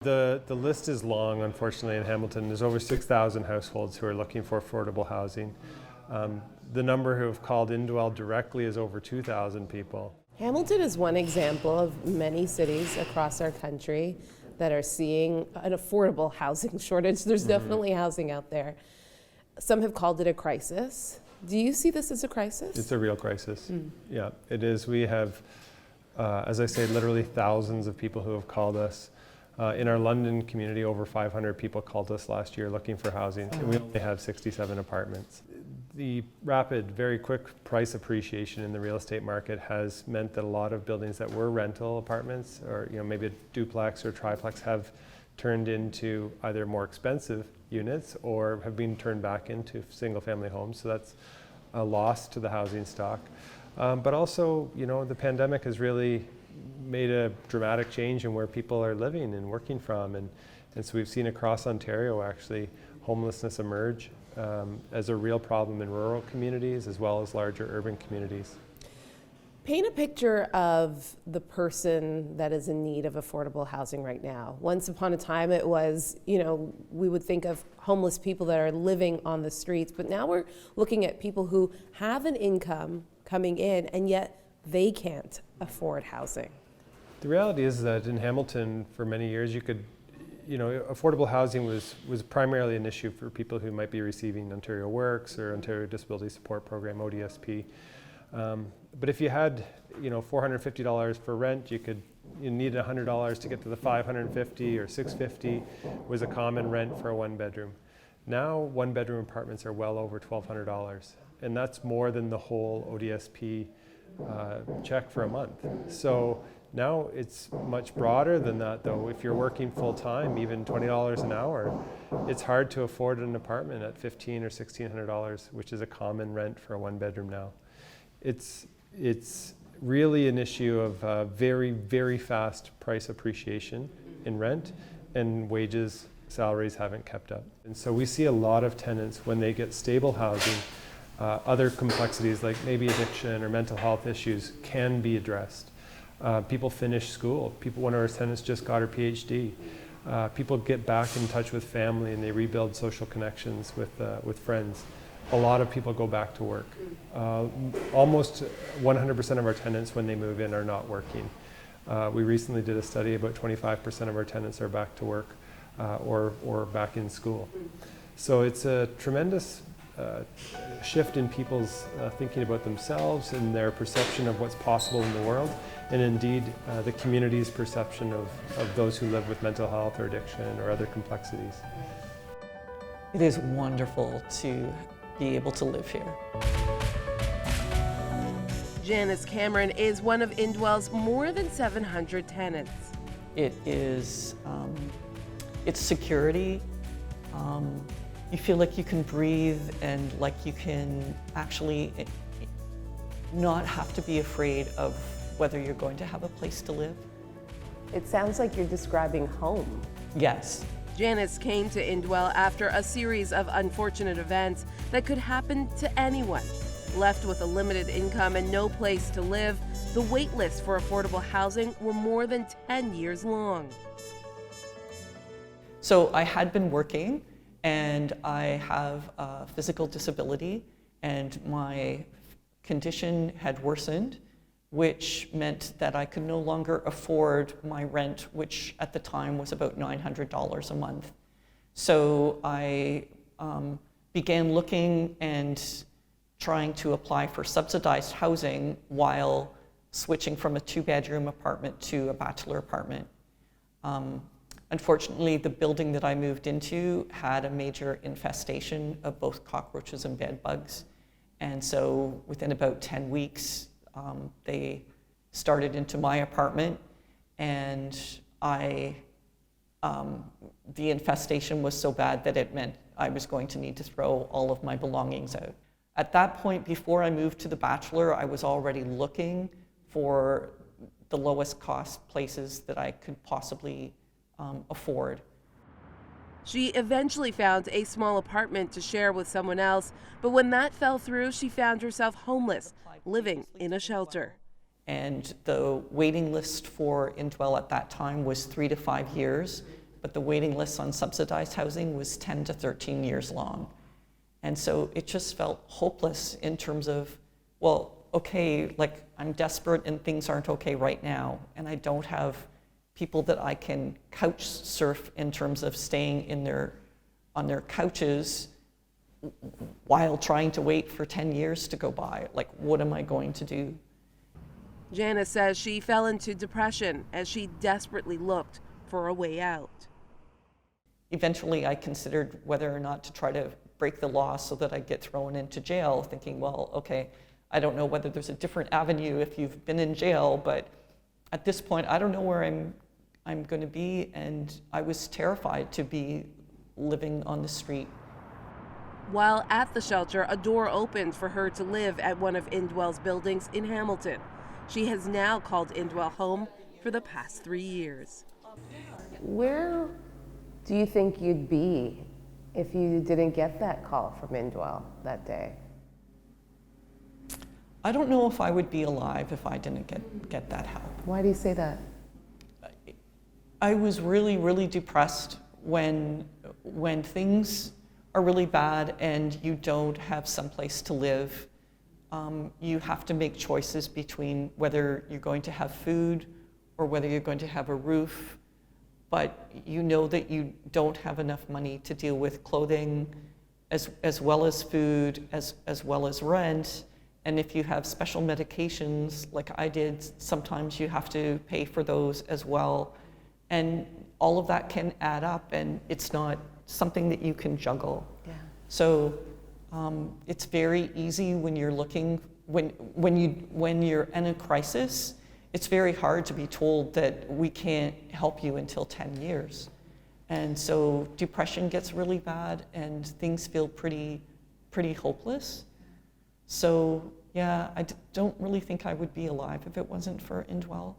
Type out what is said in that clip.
The list is long, unfortunately, in Hamilton. There's over 6,000 households who are looking for affordable housing. The number who have called Indwell directly is over 2,000 people. Hamilton is one example of many cities across our country that are seeing an affordable housing shortage. There's definitely housing out there. Some have called it a crisis. Do you see this as a crisis? It's a real crisis. Yeah, it is. We have, as I say, literally thousands of people who have called us. In our London community, over 500 people called us last year looking for housing, and we only have 67 apartments. The rapid, very quick price appreciation in the real estate market has meant that a lot of buildings that were rental apartments, or maybe a duplex or triplex, have turned into either more expensive units or have been turned back into single-family homes. So that's a loss to the housing stock. But also, the pandemic has really made a dramatic change in where people are living and working from, and so we've seen across Ontario actually homelessness emerge as a real problem in rural communities as well as larger urban communities. Paint a picture of the person that is in need of affordable housing right now. Once upon a time it was, we would think of homeless people that are living on the streets, but now we're looking at people who have an income coming in and yet they can't afford housing. The reality is that in Hamilton for many years affordable housing was primarily an issue for people who might be receiving Ontario Works or Ontario Disability Support Program, ODSP. But if you had, $450 for rent, you needed $100 to get to the $550 or $650 was a common rent for a one-bedroom. Now one-bedroom apartments are well over $1,200, and that's more than the whole ODSP check for a month. So now it's much broader than that, though. If you're working full-time, even $20 an hour, it's hard to afford an apartment at $1,500 or $1,600, which is a common rent for a one-bedroom now. It's really an issue of very, very fast price appreciation in rent, and salaries haven't kept up. And so we see a lot of tenants, when they get stable housing, other complexities like maybe addiction or mental health issues can be addressed. People finish school. One of our tenants just got her PhD. People get back in touch with family and they rebuild social connections with friends. A lot of people go back to work. Almost 100% of our tenants when they move in are not working. We recently did a study, about 25% of our tenants are back to work or back in school. So it's a tremendous shift in people's thinking about themselves and their perception of what's possible in the world, and indeed the community's perception of those who live with mental health or addiction or other complexities. It is wonderful to be able to live here. JANICE Cameron is one of Indwell's more than 700 tenants. It is, it's security. You feel like you can breathe and like you can actually not have to be afraid of whether you're going to have a place to live. It sounds like you're describing home. Yes. JANICE came to Indwell after a series of unfortunate events that could happen to anyone. Left with a limited income and no place to live, the wait lists for affordable housing were more than 10 years long. So I had been working, and I have a physical disability, and my condition had worsened, which meant that I could no longer afford my rent, which at the time was about $900 a month. So I began looking and trying to apply for subsidized housing while switching from a two-bedroom apartment to a bachelor apartment. Unfortunately, the building that I moved into had a major infestation of both cockroaches and bed bugs. And so within about 10 weeks, they started into my apartment, and the infestation was so bad that it meant I was going to need to throw all of my belongings out. At that point, before I moved to the bachelor, I was already looking for the lowest cost places that I could possibly afford. She eventually found a small apartment to share with someone else, but when that fell through, she found herself homeless, living in a shelter. And the waiting list for Indwell at that time was 3 to 5 years, but the waiting list on subsidized housing was 10 to 13 years long. And so it just felt hopeless in terms of, well, okay, like I'm desperate and things aren't okay right now, and I don't have people that I can couch surf in terms of staying on their couches while trying to wait for 10 years to go by. Like, what am I going to do? Janice says she fell into depression as she desperately looked for a way out. Eventually, I considered whether or not to try to break the law so that I get thrown into jail, thinking, well, okay, I don't know whether there's a different avenue if you've been in jail, but at this point, I don't know where I'm going to be, and I was terrified to be living on the street. While at the shelter, a door opened for her to live at one of Indwell's buildings in Hamilton. She has now called Indwell home for the past 3 years. Where do you think you'd be if you didn't get that call from Indwell that day? I don't know if I would be alive if I didn't get that help. Why do you say that? I was really, really depressed when things are really bad and you don't have someplace to live. You have to make choices between whether you're going to have food or whether you're going to have a roof, but you know that you don't have enough money to deal with clothing as well as food, as well as rent. And if you have special medications like I did, sometimes you have to pay for those as well. And all of that can add up, and it's not something that you can juggle. Yeah. So it's very easy when you're looking, when you're in a crisis, it's very hard to be told that we can't help you until 10 years. And so depression gets really bad and things feel pretty hopeless. So yeah, don't really think I would be alive if it wasn't for Indwell.